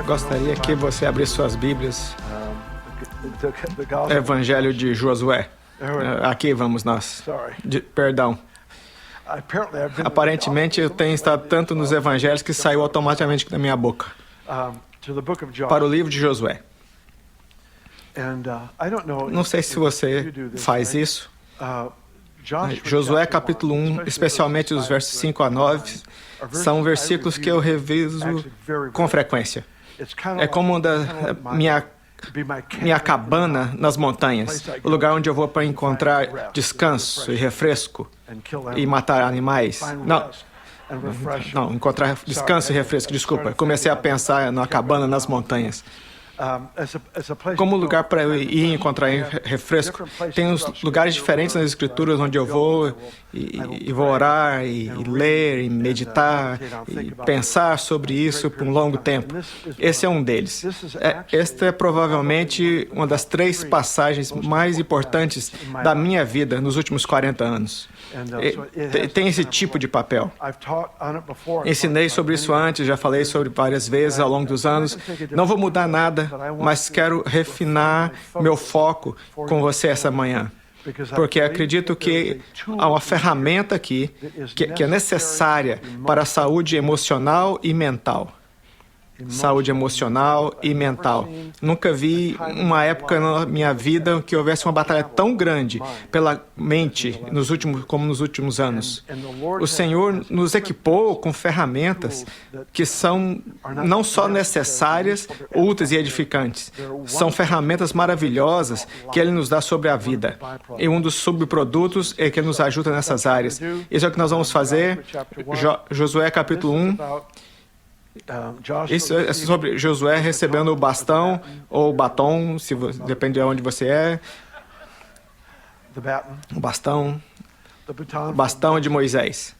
Gostaria que você abrisse suas Bíblias. Evangelho de Josué. Aqui vamos nós. Perdão. Aparentemente eu tenho estado tanto nos evangelhos que saiu automaticamente da minha boca. Para o livro de Josué. Não sei se você faz isso. Josué capítulo 1, especialmente os versos 5 a 9, são versículos que eu reviso com frequência. É como minha cabana nas montanhas, o lugar onde eu vou para encontrar descanso e refresco e matar animais. Não, encontrar descanso e refresco, desculpa. Comecei a pensar na cabana nas montanhas. Como lugar para eu ir encontrar refresco, tem uns lugares diferentes nas Escrituras onde eu vou e vou orar e ler e meditar e pensar sobre isso por um longo tempo. Esse é um deles. Esta é provavelmente uma das 3 passagens mais importantes da minha vida nos últimos 40 anos. Tem esse tipo de papel. Ensinei sobre isso antes, já falei sobre várias vezes ao longo dos anos. Não vou mudar nada, mas quero refinar meu foco com você essa manhã. Porque acredito que há uma ferramenta aqui que é necessária para a saúde emocional e mental. Saúde emocional e mental. Nunca vi uma época na minha vida que houvesse uma batalha tão grande pela mente como nos últimos anos. O Senhor nos equipou com ferramentas que são não só necessárias, úteis e edificantes. São ferramentas maravilhosas que Ele nos dá sobre a vida. E um dos subprodutos é que Ele nos ajuda nessas áreas. Isso é o que nós vamos fazer. Josué capítulo 1. Isso é sobre Josué recebendo o bastão ou o batom, depende de onde você é. O bastão de Moisés.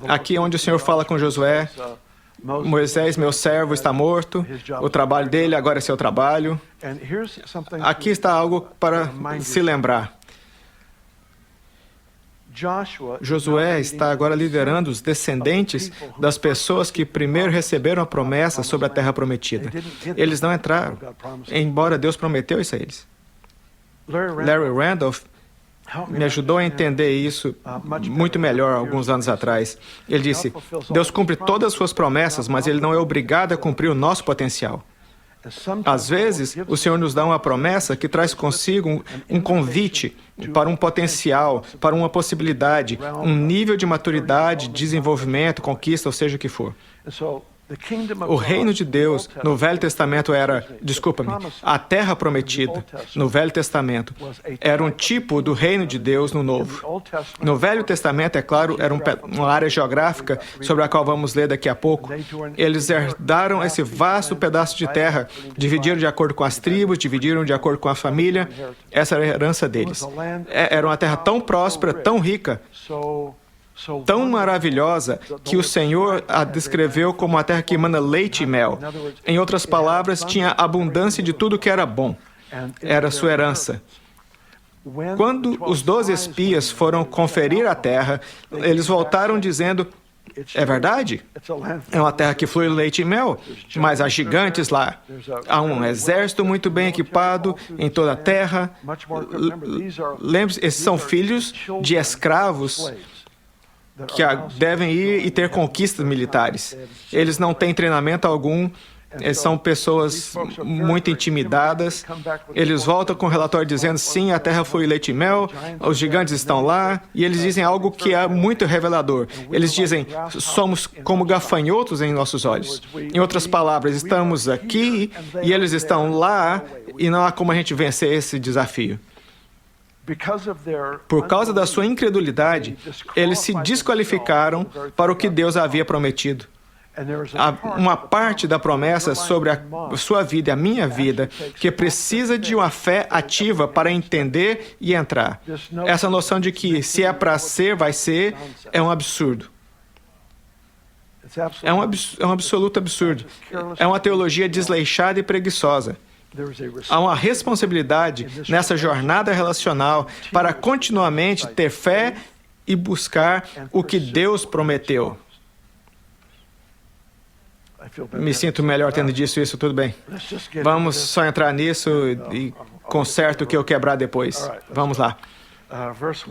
Aqui é onde o Senhor fala com Josué: Moisés, meu servo, está morto. O trabalho dele agora é seu trabalho. Aqui está algo para se lembrar. Josué está agora liderando os descendentes das pessoas que primeiro receberam a promessa sobre a terra prometida. Eles não entraram, embora Deus prometeu isso a eles. Larry Randolph me ajudou a entender isso muito melhor alguns anos atrás. Ele disse: Deus cumpre todas as suas promessas, mas Ele não é obrigado a cumprir o nosso potencial. Às vezes, o Senhor nos dá uma promessa que traz consigo um convite para um potencial, para uma possibilidade, um nível de maturidade, desenvolvimento, conquista, ou seja o que for. O reino de Deus no Velho Testamento a terra prometida no Velho Testamento era um tipo do reino de Deus no Novo. No Velho Testamento, é claro, era uma área geográfica sobre a qual vamos ler daqui a pouco. Eles herdaram esse vasto pedaço de terra, dividiram de acordo com as tribos, dividiram de acordo com a família. Essa era a herança deles. Era uma terra tão próspera, tão rica, tão maravilhosa, que o Senhor a descreveu como a terra que emana leite e mel. Em outras palavras, tinha abundância de tudo que era bom. Era sua herança. Quando os 12 espias foram conferir a terra, eles voltaram dizendo: é verdade, é uma terra que flui leite e mel, mas há gigantes lá. Há um exército muito bem equipado em toda a terra. Lembre-se, esses são filhos de escravos que devem ir e ter conquistas militares. Eles não têm treinamento algum, são pessoas muito intimidadas. Eles voltam com o relatório dizendo: sim, a terra flui leite e mel, os gigantes estão lá, e eles dizem algo que é muito revelador. Eles dizem: somos como gafanhotos em nossos olhos. Em outras palavras, estamos aqui e eles estão lá, e não há como a gente vencer esse desafio. Por causa da sua incredulidade, eles se desqualificaram para o que Deus havia prometido. Há uma parte da promessa sobre a sua vida e a minha vida que precisa de uma fé ativa para entender e entrar. Essa noção de que se é para ser, vai ser, é um absurdo. É um absoluto absurdo. É uma teologia desleixada e preguiçosa. Há uma responsabilidade nessa jornada relacional para continuamente ter fé e buscar o que Deus prometeu. Me sinto melhor tendo dito isso, tudo bem. Vamos só entrar nisso e conserto o que eu quebrar depois. Vamos lá.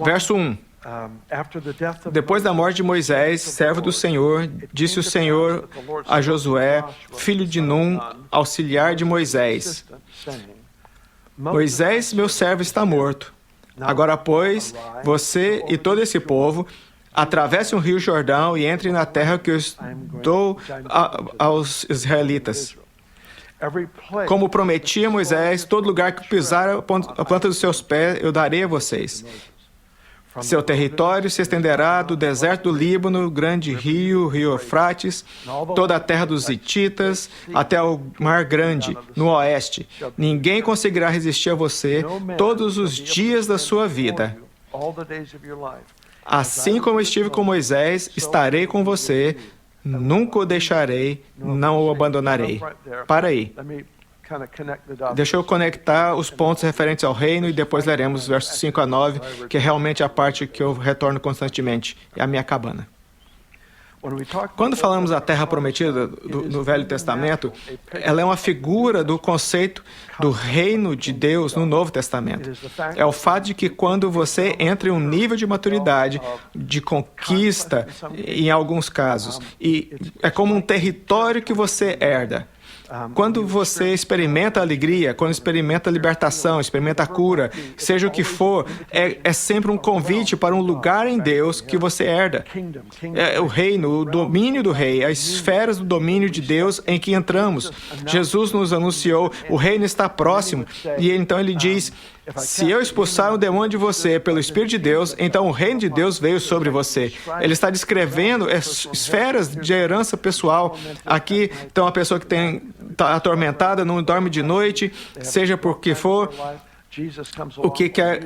Verso 1. Depois da morte de Moisés, servo do Senhor, disse o Senhor a Josué, filho de Num, auxiliar de Moisés: Moisés, meu servo, está morto. Agora, pois, você e todo esse povo atravessem o rio Jordão e entrem na terra que eu dou aos israelitas. Como prometi a Moisés, todo lugar que pisar a planta dos seus pés, eu darei a vocês. Seu território se estenderá do deserto do Líbano, o grande rio, o rio Eufrates, toda a terra dos hititas, até o Mar Grande, no oeste. Ninguém conseguirá resistir a você todos os dias da sua vida. Assim como estive com Moisés, estarei com você, nunca o deixarei, não o abandonarei. Para aí. Deixa eu conectar os pontos referentes ao reino e depois leremos os versos 5 a 9, que é realmente a parte que eu retorno constantemente, é a minha cabana. Quando falamos da terra prometida no Velho Testamento, ela é uma figura do conceito do reino de Deus no Novo Testamento. É o fato de que quando você entra em um nível de maturidade, de conquista, em alguns casos, e é como um território que você herda. Quando você experimenta a alegria, quando experimenta a libertação, experimenta a cura, seja o que for, é sempre um convite para um lugar em Deus que você herda. É o reino, o domínio do rei, as esferas do domínio de Deus em que entramos. Jesus nos anunciou, o reino está próximo, e então ele diz: se eu expulsar um demônio de você pelo Espírito de Deus, então o reino de Deus veio sobre você. Ele está descrevendo esferas de herança pessoal. Aqui, então, a pessoa que está atormentada, não dorme de noite, seja por que for, o que quer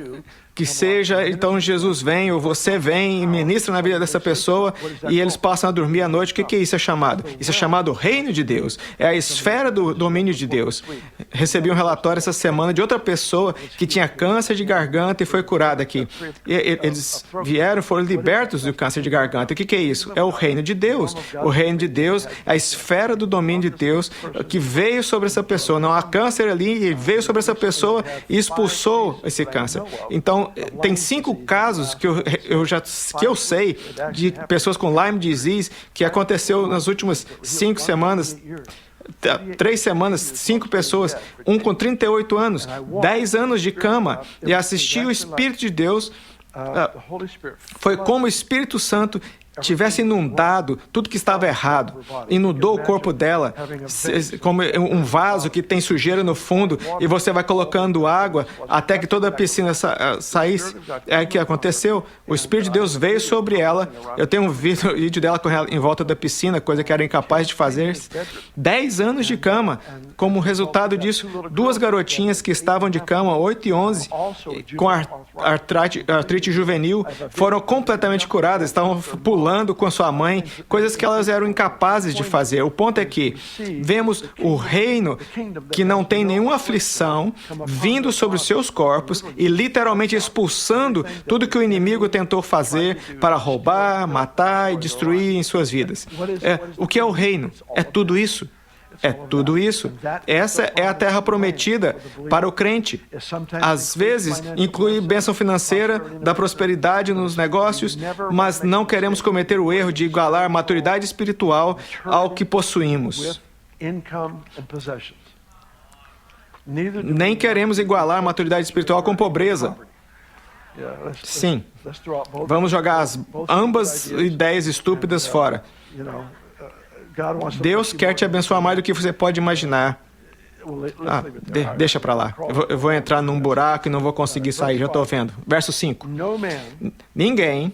que seja, então Jesus vem, ou você vem e ministra na vida dessa pessoa, e eles passam a dormir à noite. O que isso é chamado? Isso é chamado reino de Deus. É a esfera do domínio de Deus. Recebi um relatório essa semana de outra pessoa que tinha câncer de garganta e foi curada aqui. Eles foram libertos do câncer de garganta. O que é isso? É o reino de Deus. O reino de Deus é a esfera do domínio de Deus que veio sobre essa pessoa. Não há câncer ali, e veio sobre essa pessoa e expulsou esse câncer. Então, tem 5 casos que eu sei de pessoas com Lyme disease que aconteceu nas últimas 5 semanas, 3 semanas, 5 pessoas, um com 38 anos, 10 anos de cama, e assisti o Espírito de Deus. Foi como o Espírito Santo tivesse inundado tudo que estava errado, inundou o corpo dela, como um vaso que tem sujeira no fundo, e você vai colocando água até que toda a piscina saísse. É o que aconteceu. O Espírito de Deus veio sobre ela. Eu tenho um vídeo dela em volta da piscina, coisa que era incapaz de fazer. 10 anos de cama. Como resultado disso, 2 garotinhas que estavam de cama, 8 e 11, com artrite juvenil, foram completamente curadas, estavam pulando com sua mãe, coisas que elas eram incapazes de fazer. O ponto é que vemos o reino que não tem nenhuma aflição vindo sobre os seus corpos e literalmente expulsando tudo que o inimigo tentou fazer para roubar, matar e destruir em suas vidas. O que é o reino? É tudo isso. É tudo isso. Essa é a terra prometida para o crente. Às vezes, inclui bênção financeira, da prosperidade nos negócios, mas não queremos cometer o erro de igualar a maturidade espiritual ao que possuímos. Nem queremos igualar a maturidade espiritual com pobreza. Sim. Vamos jogar ambas ideias estúpidas fora. Deus quer te abençoar mais do que você pode imaginar. Deixa para lá. Eu vou entrar num buraco e não vou conseguir sair, já estou vendo. Verso 5. Ninguém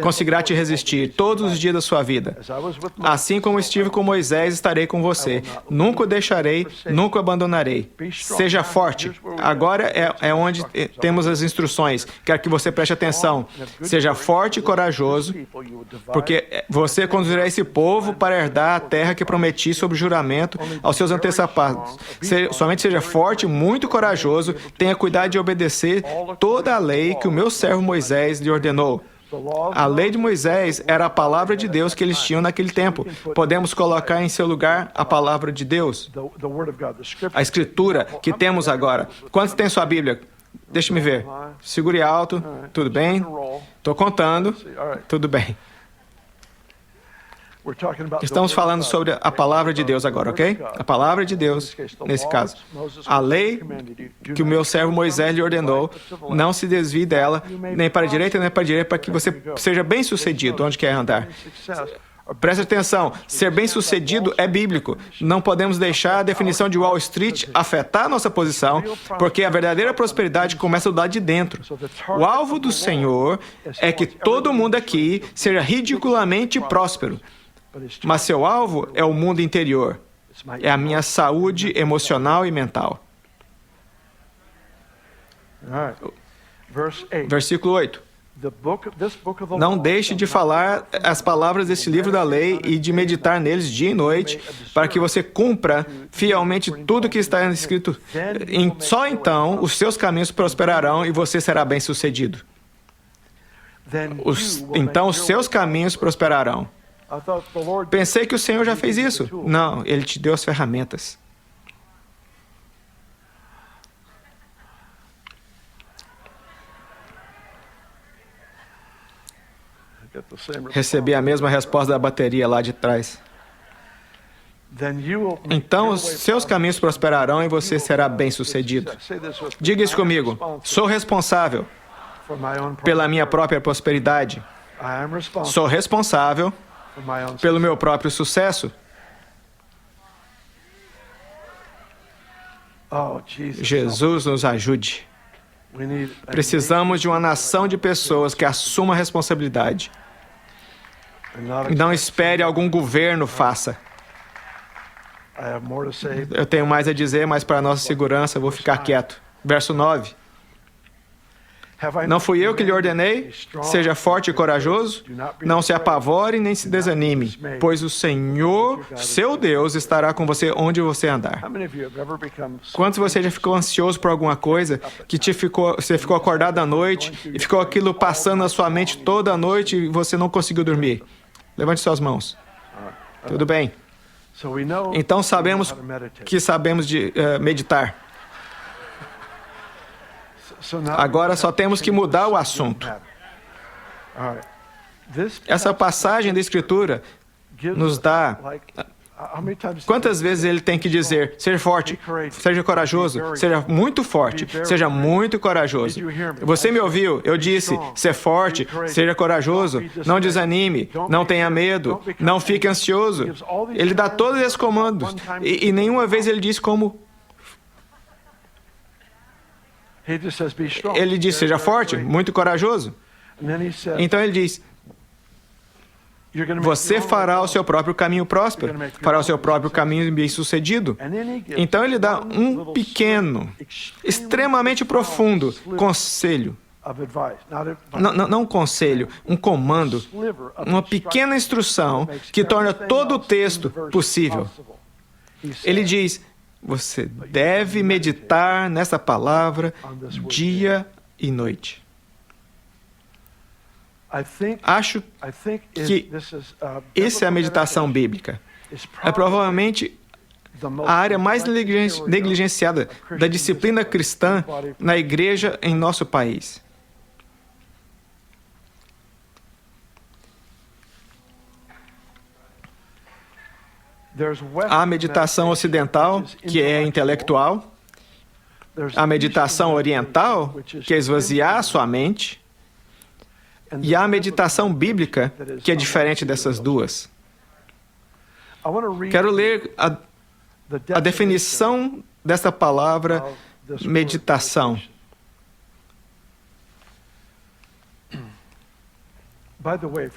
conseguirá te resistir todos os dias da sua vida. Assim como estive com Moisés, estarei com você. Nunca o deixarei, nunca o abandonarei. Seja forte. Agora é onde temos as instruções. Quero que você preste atenção. Seja forte e corajoso, porque você conduzirá esse povo para herdar a terra que prometi sob juramento aos seus antepassados. Somente seja forte, muito corajoso, tenha cuidado de obedecer toda a lei que o meu servo Moisés lhe ordenou. A lei de Moisés era a palavra de Deus que eles tinham naquele tempo. Podemos colocar em seu lugar a palavra de Deus, a escritura que temos agora. Quantos tem sua Bíblia? Deixa-me ver. Segure alto. Tudo bem? Estou contando. Tudo bem. Estamos falando sobre a palavra de Deus agora, ok? A palavra de Deus, nesse caso. A lei que o meu servo Moisés lhe ordenou, não se desvie dela, nem para a direita, nem para a direita, para que você seja bem-sucedido onde quer andar. Preste atenção, ser bem-sucedido é bíblico. Não podemos deixar a definição de Wall Street afetar a nossa posição, porque a verdadeira prosperidade começa do lado de dentro. O alvo do Senhor é que todo mundo aqui seja ridiculamente próspero. Mas seu alvo é o mundo interior. É a minha saúde emocional e mental. Versículo 8. Não deixe de falar as palavras deste livro da lei e de meditar neles dia e noite, para que você cumpra fielmente tudo que está escrito. Só então os seus caminhos prosperarão e você será bem-sucedido. Então os seus caminhos prosperarão. Pensei que o Senhor já fez isso. Não, Ele te deu as ferramentas. Recebi a mesma resposta da bateria lá de trás. Então os seus caminhos prosperarão e você será bem-sucedido. Diga isso comigo. Sou responsável pela minha própria prosperidade. Sou responsável pelo meu próprio sucesso. Jesus nos ajude. Precisamos de uma nação de pessoas que assuma a responsabilidade. Não espere algum governo faça. Eu tenho mais a dizer, mas para nossa segurança eu vou ficar quieto. Verso 9. Não fui eu que lhe ordenei? Seja forte e corajoso. Não se apavore nem se desanime, pois o Senhor, seu Deus, estará com você onde você andar. Quantos de vocês já ficou ansioso por alguma coisa, que você ficou acordado à noite e ficou aquilo passando na sua mente toda a noite e você não conseguiu dormir? Levante suas mãos. Tudo bem. Então sabemos de meditar. Agora só temos que mudar o assunto. Essa passagem da Escritura nos dá... Quantas vezes ele tem que dizer, seja forte, seja corajoso, seja muito forte, seja muito corajoso. Você me ouviu? Eu disse, ser forte, seja corajoso, não desanime, não tenha medo, não fique ansioso. Ele dá todos esses comandos. E nenhuma vez ele diz como... Ele diz, seja forte, muito corajoso. Então ele diz, você fará o seu próprio caminho próspero, fará o seu próprio caminho bem-sucedido. Então ele dá um pequeno, extremamente profundo conselho. Não um conselho, um comando, uma pequena instrução que torna todo o texto possível. Ele diz, você deve meditar nessa palavra dia e noite. Acho que essa é a meditação bíblica. É provavelmente a área mais negligenciada da disciplina cristã na igreja em nosso país. Há a meditação ocidental, que é intelectual. A meditação oriental, que é esvaziar a sua mente. E há a meditação bíblica, que é diferente dessas duas. Quero ler a definição dessa palavra meditação.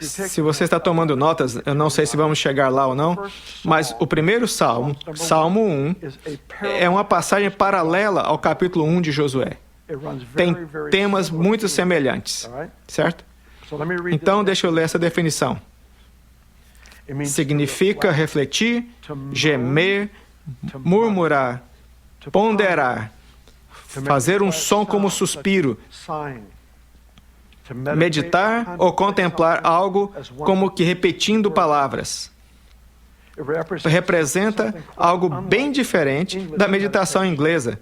Se você está tomando notas, eu não sei se vamos chegar lá ou não, mas o primeiro salmo, Salmo 1, é uma passagem paralela ao capítulo 1 de Josué. Tem temas muito semelhantes, certo? Então, deixa eu ler essa definição. Significa refletir, gemer, murmurar, ponderar, fazer um som como suspiro. meditar ou contemplar algo como que repetindo palavras. Representa algo bem diferente da meditação inglesa,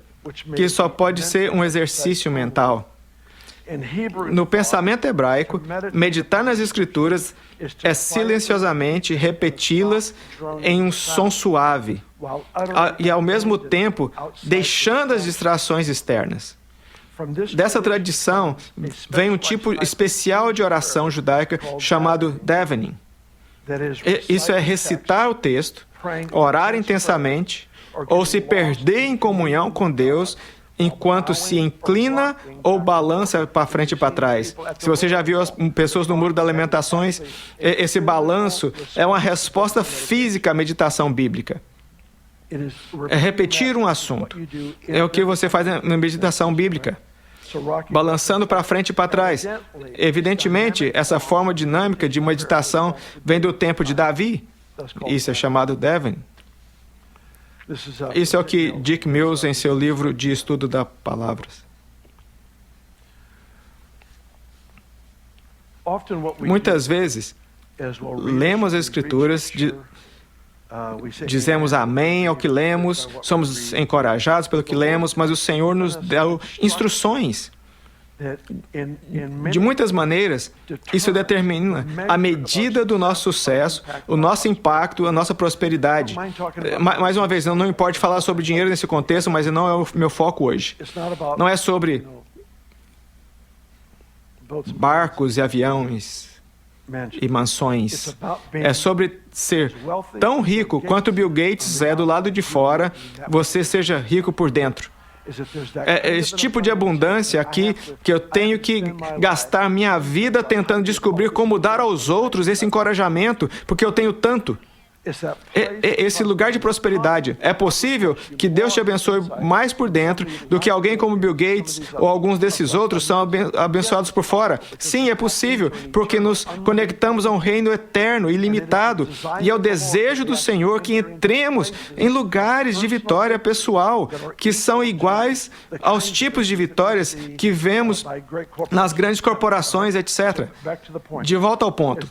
que só pode ser um exercício mental. No pensamento hebraico, meditar nas Escrituras é silenciosamente repeti-las em um som suave e, ao mesmo tempo, deixando as distrações externas. Dessa tradição vem um tipo especial de oração judaica chamado davening. Isso é recitar o texto, orar intensamente ou se perder em comunhão com Deus enquanto se inclina ou balança para frente e para trás. Se você já viu as pessoas no Muro das Lamentações, esse balanço é uma resposta física à meditação bíblica. É repetir um assunto. É o que você faz na meditação bíblica. Balançando para frente e para trás. Evidentemente, essa forma dinâmica de meditação vem do tempo de Davi. Isso é chamado davening. Isso é o que Dick Mills, em seu livro de estudo das palavras. Muitas vezes, lemos as Escrituras, dizemos amém ao que lemos, somos encorajados pelo que lemos, mas o Senhor nos deu instruções. De muitas maneiras, isso determina a medida do nosso sucesso, o nosso impacto, a nossa prosperidade. Mais uma vez, não importa falar sobre dinheiro nesse contexto, mas não é o meu foco hoje. Não é sobre barcos e aviões e mansões. É sobre ser tão rico quanto Bill Gates é do lado de fora, você seja rico por dentro. É esse tipo de abundância aqui que eu tenho que gastar minha vida tentando descobrir como dar aos outros esse encorajamento, porque eu tenho tanto. Esse lugar de prosperidade. É possível que Deus te abençoe mais por dentro do que alguém como Bill Gates ou alguns desses outros são abençoados por fora. Sim, é possível, porque nos conectamos a um reino eterno, ilimitado, e é o desejo do Senhor que entremos em lugares de vitória pessoal que são iguais aos tipos de vitórias que vemos nas grandes corporações, etc. De volta ao ponto.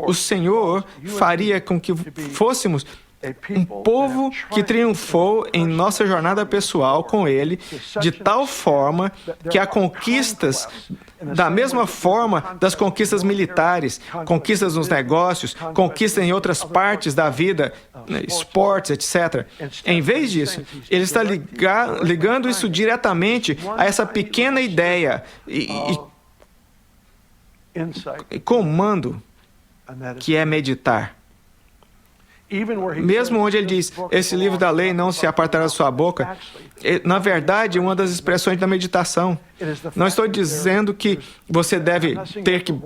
O Senhor faria com que fôssemos um povo que triunfou em nossa jornada pessoal com Ele, de tal forma que há conquistas, da mesma forma das conquistas militares, conquistas nos negócios, conquistas em outras partes da vida, esportes, etc. Em vez disso, Ele está ligando isso diretamente a essa pequena ideia e comando que é meditar. Mesmo onde ele diz, esse livro da lei não se apartará da sua boca, na verdade, é uma das expressões da meditação. Não estou dizendo que você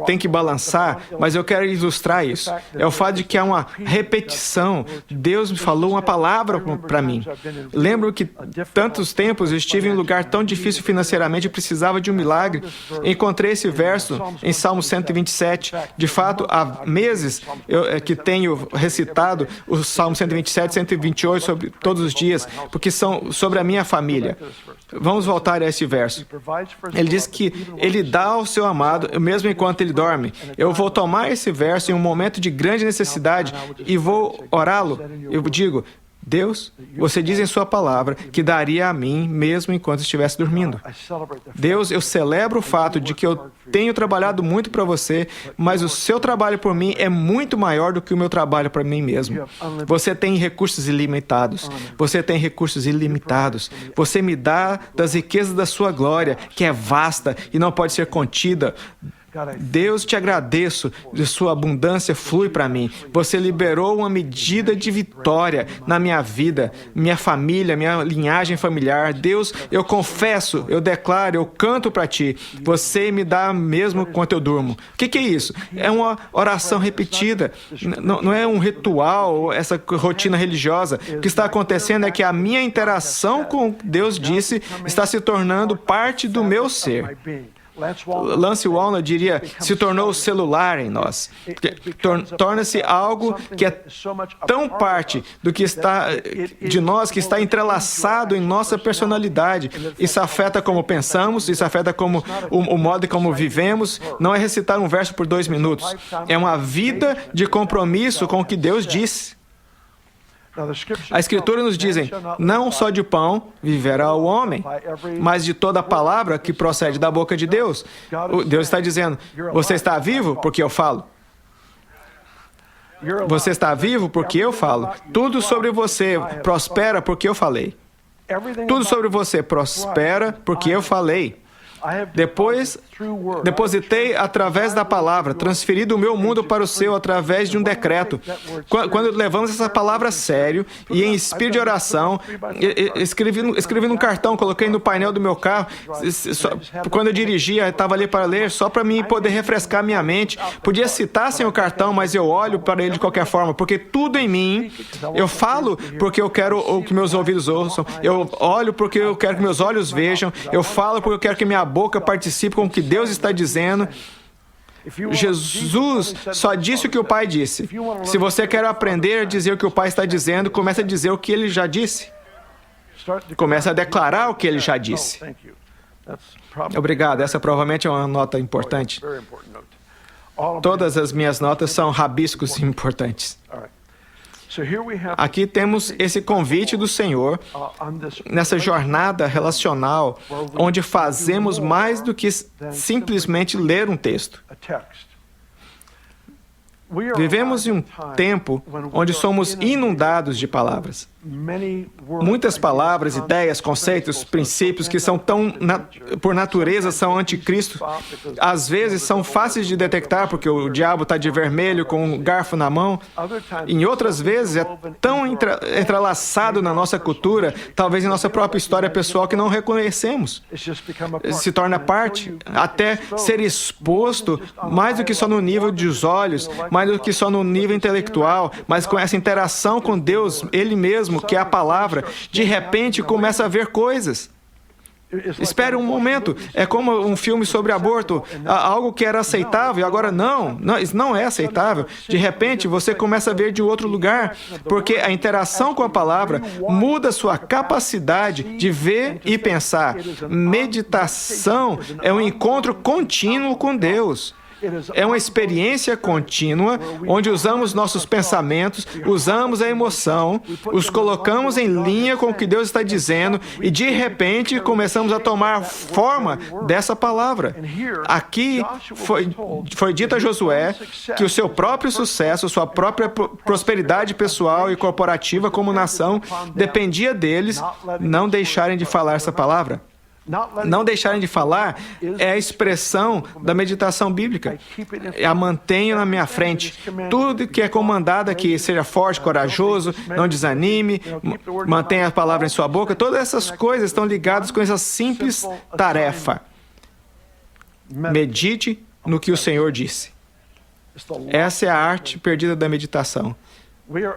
tem que balançar, mas eu quero ilustrar isso. É o fato de que há uma repetição. Deus me falou uma palavra para mim. Lembro que tantos tempos eu estive em um lugar tão difícil financeiramente e precisava de um milagre. Encontrei esse verso em Salmo 127. De fato, há meses que tenho recitado o Salmo 127 e 128 sobre todos os dias, porque são sobre a minha família. Vamos voltar a esse verso. Ele diz que Ele dá ao seu amado, mesmo enquanto ele dorme. Eu vou tomar esse verso em um momento de grande necessidade e vou orá-lo. Eu digo, Deus, você diz em sua palavra que daria a mim mesmo enquanto estivesse dormindo. Deus, eu celebro o fato de que eu tenho trabalhado muito para você, mas o seu trabalho por mim é muito maior do que o meu trabalho para mim mesmo. Você tem recursos ilimitados. Você tem recursos ilimitados. Você me dá das riquezas da sua glória, que é vasta e não pode ser contida. Deus, te agradeço, de sua abundância flui para mim. Você liberou uma medida de vitória na minha vida, minha família, minha linhagem familiar. Deus, eu confesso, eu declaro, eu canto para ti. Você me dá mesmo enquanto eu durmo. O que é isso? É uma oração repetida. Não é um ritual, essa rotina religiosa. O que está acontecendo é que a minha interação com Deus disse está se tornando parte do meu ser. Lance Wallnau diria, se tornou celular em nós. Torna-se algo que é tão parte do que está de nós, que está entrelaçado em nossa personalidade. Isso afeta como pensamos, isso afeta como o modo como vivemos. Não é recitar um verso por 2 minutos. É uma vida de compromisso com o que Deus disse. A Escritura nos diz, não só de pão viverá o homem, mas de toda palavra que procede da boca de Deus. Deus está dizendo, você está vivo porque eu falo. Você está vivo porque eu falo. Tudo sobre você prospera porque eu falei. Tudo sobre você prospera porque eu falei. Depois, depositei através da palavra, transferi do meu mundo para o seu através de um decreto. Quando levamos essa palavra a sério e em espírito de oração, escrevi num cartão, coloquei no painel do meu carro, quando eu dirigia, estava ali para ler, só para mim poder refrescar minha mente. Podia citar sem o cartão, mas eu olho para ele de qualquer forma, porque tudo em mim, eu falo porque eu quero que meus ouvidos ouçam, eu olho porque eu quero que meus olhos vejam, eu falo porque eu quero que minha boca participe com o que Deus está dizendo. Jesus só disse o que o Pai disse. Se você quer aprender a dizer o que o Pai está dizendo, comece a dizer o que Ele já disse. Comece a declarar o que Ele já disse. Obrigado. Essa provavelmente é uma nota importante. Todas as minhas notas são rabiscos importantes. Aqui temos esse convite do Senhor nessa jornada relacional, onde fazemos mais do que simplesmente ler um texto. Vivemos em um tempo onde somos inundados de palavras. Muitas palavras, ideias, conceitos, princípios que são por natureza, são anticristo. Às vezes são fáceis de detectar porque o diabo está de vermelho com um garfo na mão. Em outras vezes é tão entrelaçado na nossa cultura, talvez em nossa própria história pessoal, que não reconhecemos. Se torna parte, até ser exposto, mais do que só no nível dos olhos, mais do que só no nível intelectual, mas com essa interação com Deus, Ele mesmo, que é a palavra, de repente começa a ver coisas. Espere um momento, é como um filme sobre aborto, algo que era aceitável, agora isso não é aceitável. De repente, você começa a ver de outro lugar, porque a interação com a palavra muda sua capacidade de ver e pensar. Meditação é um encontro contínuo com Deus. É uma experiência contínua, onde usamos nossos pensamentos, usamos a emoção, os colocamos em linha com o que Deus está dizendo e, de repente, começamos a tomar forma dessa palavra. Aqui foi dito a Josué que o seu próprio sucesso, sua própria prosperidade pessoal e corporativa como nação dependia deles não deixarem de falar essa palavra. Não deixarem de falar é a expressão da meditação bíblica. A mantenho na minha frente. Tudo que é comandado aqui, seja forte, corajoso, não desanime, mantenha a palavra em sua boca. Todas essas coisas estão ligadas com essa simples tarefa. Medite no que o Senhor disse. Essa é a arte perdida da meditação.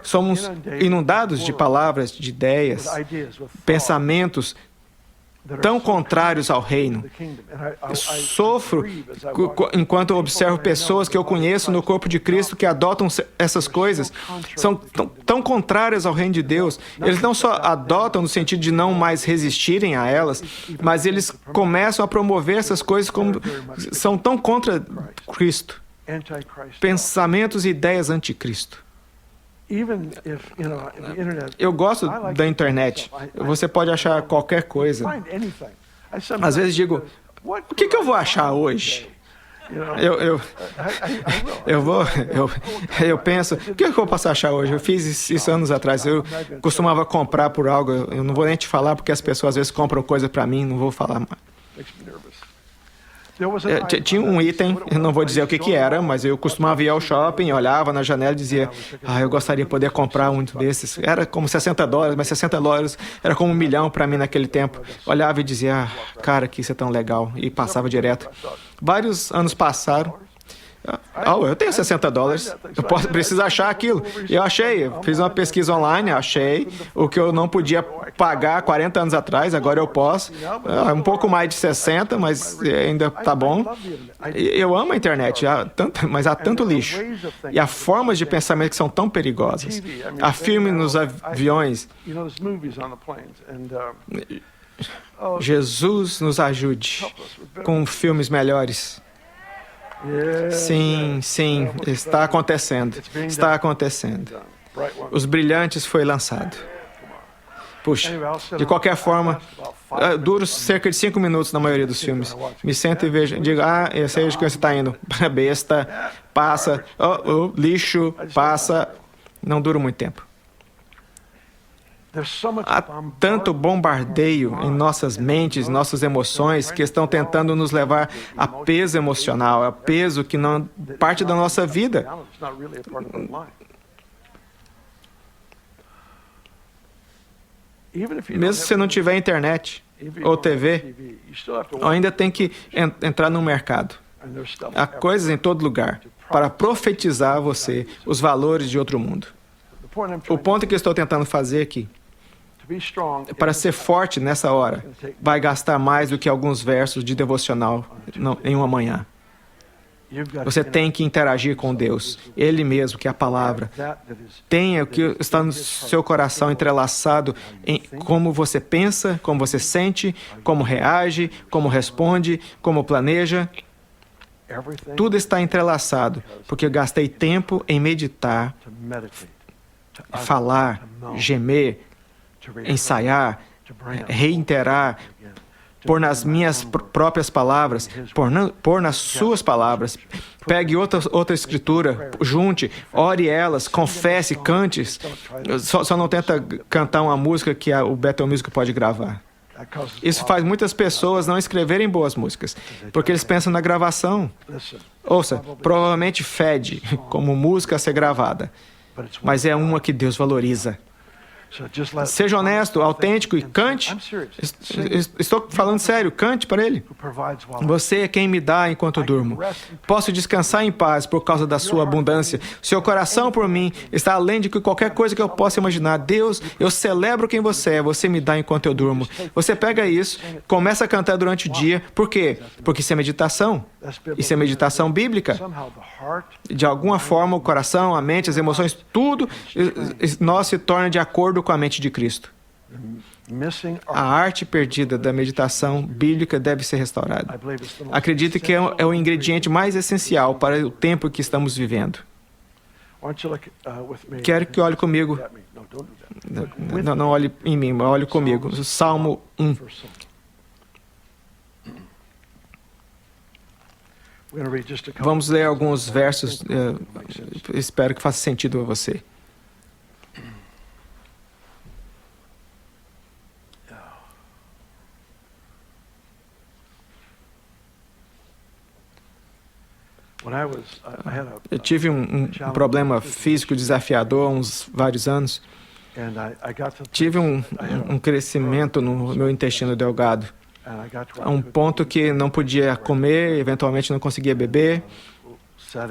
Somos inundados de palavras, de ideias, pensamentos tão contrários ao reino. Eu sofro enquanto observo pessoas que eu conheço no corpo de Cristo que adotam essas coisas. São tão contrárias ao reino de Deus. Eles não só adotam no sentido de não mais resistirem a elas, mas eles começam a promover essas coisas como são tão contra Cristo. Pensamentos e ideias anticristo. Eu gosto da internet. Você pode achar qualquer coisa. Às vezes digo, o que eu vou achar hoje? Eu penso, o que eu posso achar hoje? Eu fiz isso anos atrás. Eu costumava comprar por algo. Eu não vou nem te falar porque as pessoas às vezes compram coisa para mim. Não vou falar mais. Tinha um item, eu não vou dizer o que era, mas eu costumava ir ao shopping, olhava na janela e dizia, eu gostaria de poder comprar um desses. Era como $60, mas $60 era como $1 milhão para mim naquele tempo. Olhava e dizia, cara, que isso é tão legal, e passava direto. Vários anos passaram, Eu tenho $60. Eu preciso achar aquilo. Eu achei, fiz uma pesquisa online, achei o que eu não podia pagar 40 anos atrás, agora eu posso. Um pouco mais de 60, mas ainda tá bom. Eu amo a internet, mas há tanto lixo. E há formas de pensamento que são tão perigosas. Há filmes nos aviões. Jesus nos ajude com filmes melhores. Sim, está acontecendo. Está acontecendo. Os Brilhantes foi lançado. Puxa, de qualquer forma, duro cerca de 5 minutos na maioria dos filmes. Me sento e vejo, digo, eu sei de que você está indo. Besta, passa, lixo, passa. Não dura muito tempo. Há tanto bombardeio em nossas mentes, nossas emoções, que estão tentando nos levar a peso emocional, a peso que não parte da nossa vida. Mesmo se você não tiver internet ou TV, ainda tem que entrar no mercado. Há coisas em todo lugar para profetizar a você os valores de outro mundo. O ponto que eu estou tentando fazer aqui, para ser forte nessa hora, vai gastar mais do que alguns versos de devocional em uma manhã. Você tem que interagir com Deus, Ele mesmo, que é a palavra. Tenha o que está no seu coração entrelaçado em como você pensa, como você sente, como reage, como responde, como planeja. Tudo está entrelaçado, porque eu gastei tempo em meditar, falar, gemer, ensaiar, reiterar, pôr nas minhas próprias palavras, pôr nas suas palavras. Pegue outra escritura, junte, ore elas, confesse, cante. Só não tenta cantar uma música que o Bethel Music pode gravar. Isso faz muitas pessoas não escreverem boas músicas, porque eles pensam na gravação. Ouça, provavelmente fede como música a ser gravada, mas é uma que Deus valoriza. Seja honesto, autêntico e cante. Estou falando sério, cante para Ele. Você é quem me dá enquanto eu durmo. Posso descansar em paz por causa da sua abundância. Seu coração por mim está além de qualquer coisa que eu possa imaginar. Deus, eu celebro quem você é. Você me dá enquanto eu durmo. Você pega isso, começa a cantar durante o dia. Por quê? Porque isso é meditação. Isso é meditação bíblica. De alguma forma, o coração, a mente, as emoções, tudo, nós se torna de acordo com a mente de Cristo. A arte perdida da meditação bíblica deve ser restaurada. Acredito que é o ingrediente mais essencial para o tempo que estamos vivendo. Quero que olhe comigo. Não olhe em mim, mas olhe comigo. Salmo 1. Vamos ler alguns versos. Espero que faça sentido a você. Eu tive um problema físico desafiador há vários anos. Tive um crescimento no meu intestino delgado. A um ponto que não podia comer, eventualmente não conseguia beber.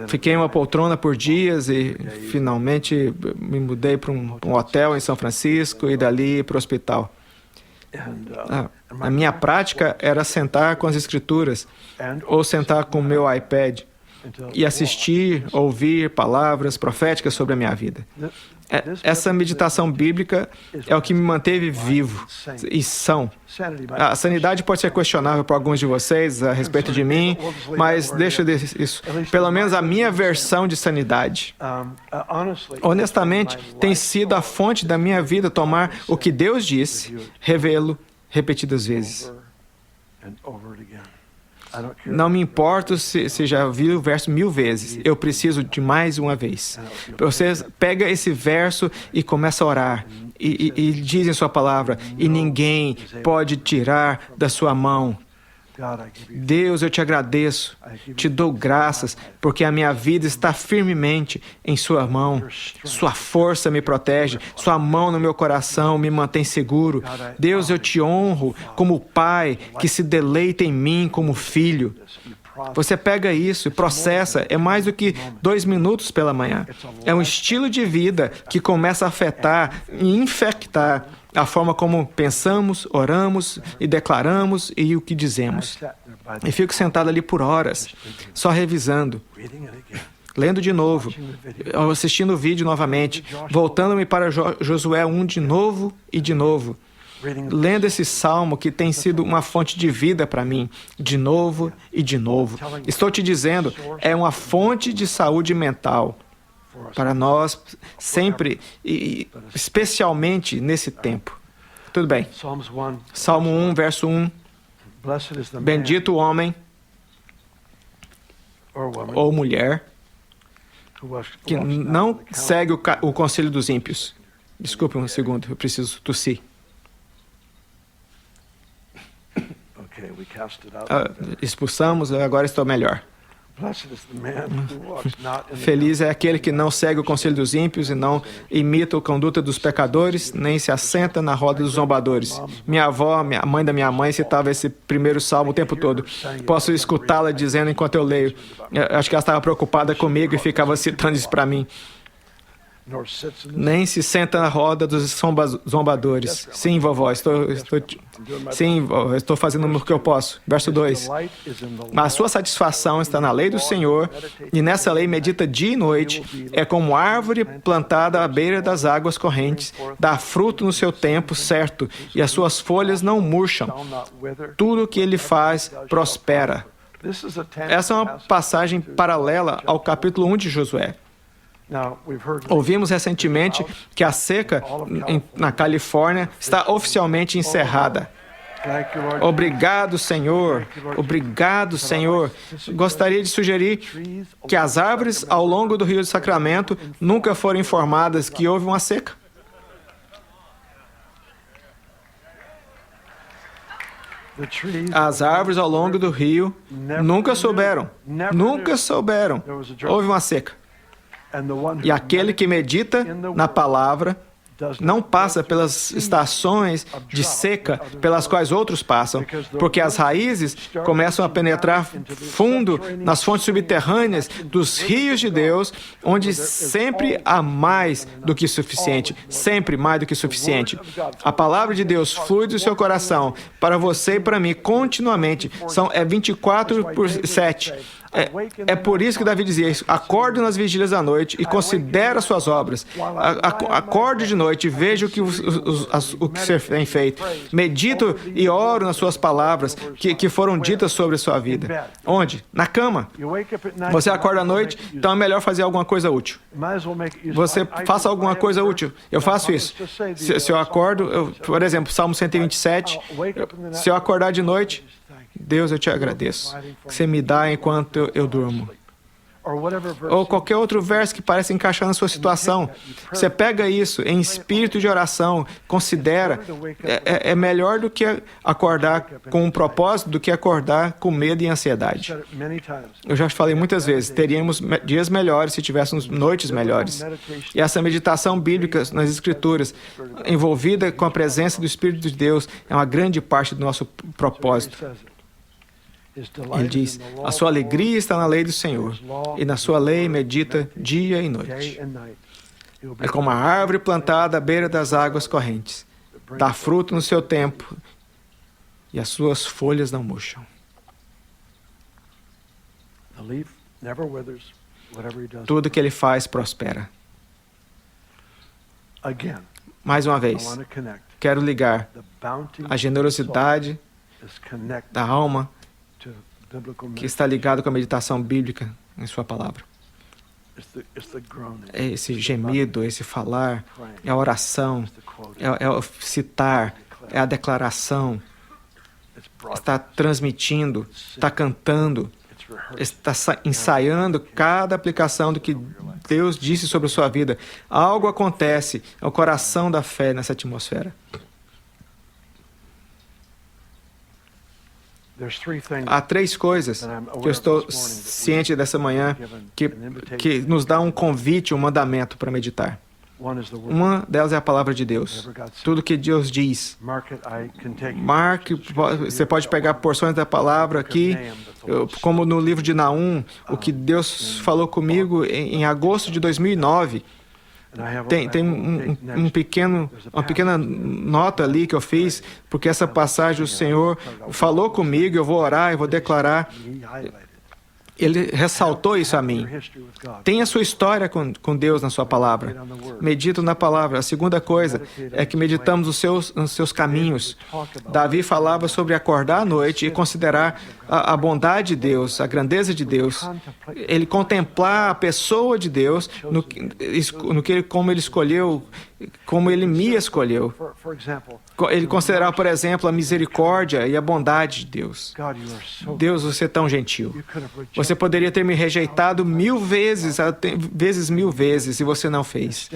Fiquei em uma poltrona por dias e finalmente me mudei para um hotel em São Francisco e dali para o hospital. A minha prática era sentar com as escrituras ou sentar com o meu iPad e assistir, ouvir palavras proféticas sobre a minha vida. Essa meditação bíblica é o que me manteve vivo e são. A sanidade pode ser questionável para alguns de vocês a respeito de mim, mas deixa isso. Pelo menos a minha versão de sanidade, honestamente, tem sido a fonte da minha vida tomar o que Deus disse, revê-lo repetidas vezes. Não me importo se já viu o verso 1000 vezes. Eu preciso de mais uma vez. Você pega esse verso e começa a orar. E diz em sua palavra, e ninguém pode tirar da sua mão. Deus, eu te agradeço, te dou graças, porque a minha vida está firmemente em sua mão. Sua força me protege, sua mão no meu coração me mantém seguro. Deus, eu te honro como pai que se deleita em mim como filho. Você pega isso e processa, é mais do que 2 minutos pela manhã. É um estilo de vida que começa a afetar e infectar a forma como pensamos, oramos e declaramos e o que dizemos. E fico sentado ali por horas, só revisando, lendo de novo, assistindo o vídeo novamente, voltando-me para Josué 1 de novo e de novo, lendo esse salmo que tem sido uma fonte de vida para mim, de novo e de novo. Estou te dizendo, é uma fonte de saúde mental para nós, sempre e especialmente nesse tempo. Tudo bem. Salmo 1, verso 1. Bendito o homem ou mulher que não segue o conselho dos ímpios. Desculpe um segundo, eu preciso tossir. Expulsamos, agora estou melhor. Feliz é aquele que não segue o conselho dos ímpios e não imita a conduta dos pecadores, nem se assenta na roda dos zombadores. Minha avó, a mãe da minha mãe, citava esse primeiro salmo o tempo todo. Posso escutá-la dizendo enquanto eu leio. Acho que ela estava preocupada comigo e ficava citando isso para mim. Nem se senta na roda dos zombadores. Sim, vovó, estou fazendo o que eu posso. Verso 2. A sua satisfação está na lei do Senhor, e nessa lei medita dia e noite. É como árvore plantada à beira das águas correntes, dá fruto no seu tempo certo, e as suas folhas não murcham. Tudo o que ele faz prospera. Essa é uma passagem paralela ao capítulo 1 de Josué. Ouvimos recentemente que a seca na Califórnia está oficialmente encerrada. Obrigado, Senhor. Obrigado, Senhor. Gostaria de sugerir que as árvores ao longo do Rio de Sacramento nunca foram informadas que houve uma seca. As árvores ao longo do rio nunca souberam. Houve uma seca. E aquele que medita na palavra não passa pelas estações de seca pelas quais outros passam, porque as raízes começam a penetrar fundo nas fontes subterrâneas dos rios de Deus, onde sempre há mais do que suficiente, sempre mais do que suficiente. A palavra de Deus flui do seu coração para você e para mim continuamente. É 24/7. É por isso que Davi dizia isso. Acorde nas vigílias da noite e considere as suas obras. Acorde de noite e veja o que você tem feito. Medito e oro nas suas palavras que foram ditas sobre a sua vida. Onde? Na cama. Você acorda à noite, então é melhor fazer alguma coisa útil. Você faça alguma coisa útil. Eu faço isso. Se eu acordo, por exemplo, Salmo 127, se eu acordar de noite, Deus, eu te agradeço que você me dá enquanto eu durmo. Ou qualquer outro verso que parece encaixar na sua situação. Você pega isso em espírito de oração, considera. É melhor do que acordar com um propósito do que acordar com medo e ansiedade. Eu já falei muitas vezes, teríamos dias melhores se tivéssemos noites melhores. E essa meditação bíblica nas Escrituras, envolvida com a presença do Espírito de Deus, é uma grande parte do nosso propósito. Ele diz, a sua alegria está na lei do Senhor, e na sua lei medita dia e noite. É como a árvore plantada à beira das águas correntes. Dá fruto no seu tempo, e as suas folhas não murcham. Tudo que ele faz prospera. Mais uma vez, quero ligar a generosidade da alma que está ligado com a meditação bíblica em sua palavra. É esse gemido, esse falar, é a oração, é o citar, é a declaração, está transmitindo, está cantando, está ensaiando cada aplicação do que Deus disse sobre a sua vida. Algo acontece, é o coração da fé nessa atmosfera. Há 3 coisas que eu estou ciente dessa manhã que nos dá um convite, um mandamento para meditar. Uma delas é a palavra de Deus. Tudo que Deus diz. Marque, você pode pegar porções da palavra aqui, como no livro de Naum, o que Deus falou comigo em agosto de 2009. Tem uma pequena nota ali que eu fiz, porque essa passagem o Senhor falou comigo, eu vou orar, eu vou declarar. Ele ressaltou isso a mim. Tenha sua história com Deus na sua palavra. Medita na palavra. A segunda coisa é que meditamos nos seus caminhos. Davi falava sobre acordar à noite e considerar a bondade de Deus, a grandeza de Deus. Ele contemplar a pessoa de Deus, como ele escolheu, como ele me escolheu. Ele considerar, por exemplo, a misericórdia e a bondade de Deus. Deus, você é tão gentil. Você poderia ter me rejeitado 1000 vezes, mil vezes, e você não fez.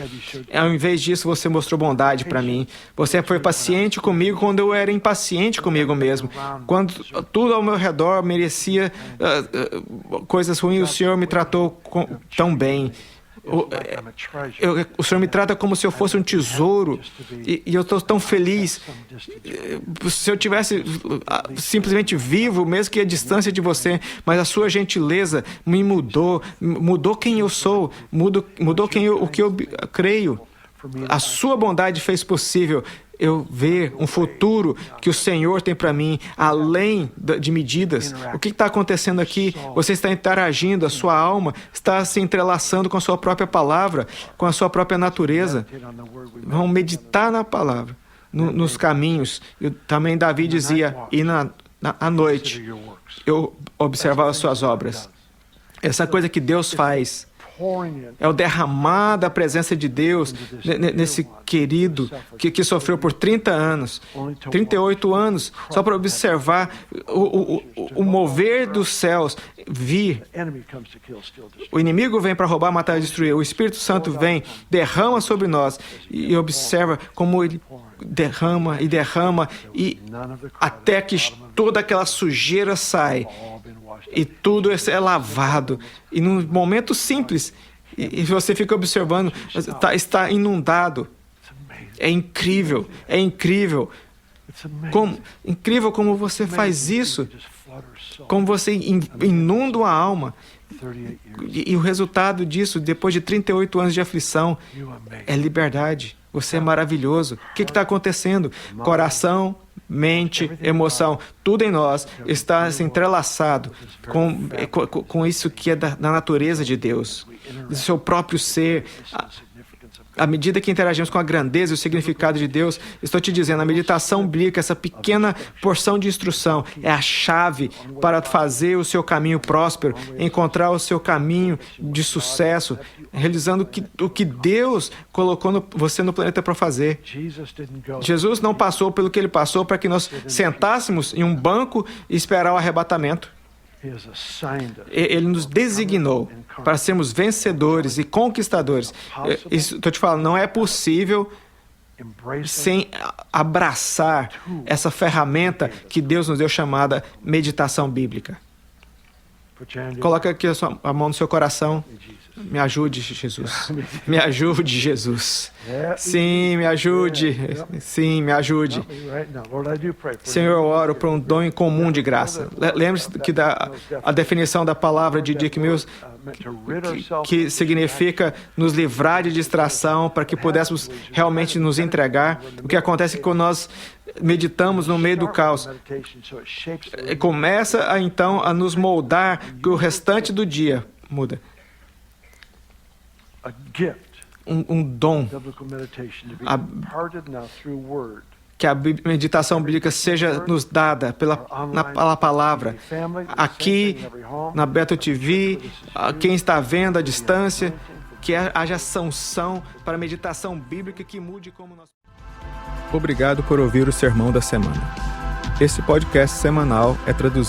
Ao invés disso, você mostrou bondade para mim. Você foi paciente comigo quando eu era impaciente comigo mesmo. Quando tudo ao meu redor merecia coisas ruins, o Senhor me tratou tão bem. O Senhor me trata como se eu fosse um tesouro, e eu estou tão feliz. Se eu tivesse simplesmente vivo, mesmo que a distância de você, mas a sua gentileza me mudou quem eu sou, mudou o que eu creio. A sua bondade fez possível eu ver um futuro que o Senhor tem para mim, além de medidas. O que está acontecendo aqui? Você está interagindo, a sua alma está se entrelaçando com a sua própria palavra, com a sua própria natureza. Vamos meditar na palavra, nos caminhos. Também Davi dizia, e à noite eu observava as suas obras. Essa coisa que Deus faz é o derramar da presença de Deus nesse querido que sofreu por 30 anos, 38 anos, só para observar o mover dos céus vir. O inimigo vem para roubar, matar e destruir. O Espírito Santo vem, derrama sobre nós e observa como ele derrama e até que toda aquela sujeira sai. E tudo é lavado. E num momento simples, e você fica observando, está inundado. É incrível. Incrível como você faz isso. Como você inunda uma alma. E o resultado disso, depois de 38 anos de aflição, é liberdade. Você é maravilhoso. O que está acontecendo? Coração, mente, emoção, tudo em nós está entrelaçado com isso que é da natureza de Deus, do seu próprio ser. À medida que interagimos com a grandeza e o significado de Deus, estou te dizendo, a meditação bíblica, essa pequena porção de instrução, é a chave para fazer o seu caminho próspero, encontrar o seu caminho de sucesso, realizando o que Deus colocou você no planeta para fazer. Jesus não passou pelo que ele passou para que nós sentássemos em um banco e esperar o arrebatamento. Ele nos designou para sermos vencedores e conquistadores. Estou te falando, não é possível sem abraçar essa ferramenta que Deus nos deu chamada meditação bíblica. Coloca aqui a mão no seu coração. Me ajude, Jesus. Me ajude, Jesus. Sim, me ajude. Sim, me ajude. Senhor, eu oro por um dom incomum de graça. Lembre-se que a definição da palavra de Dick Mills, que significa nos livrar de distração para que pudéssemos realmente nos entregar. O que acontece quando nós meditamos no meio do caos? Começa então a nos moldar que o restante do dia muda. Um dom. Que a meditação bíblica seja nos dada pela palavra. Aqui, na Beto TV, quem está vendo à distância, que haja sanção para a meditação bíblica que mude como nós... Obrigado por ouvir o Sermão da Semana. Esse podcast semanal é traduzido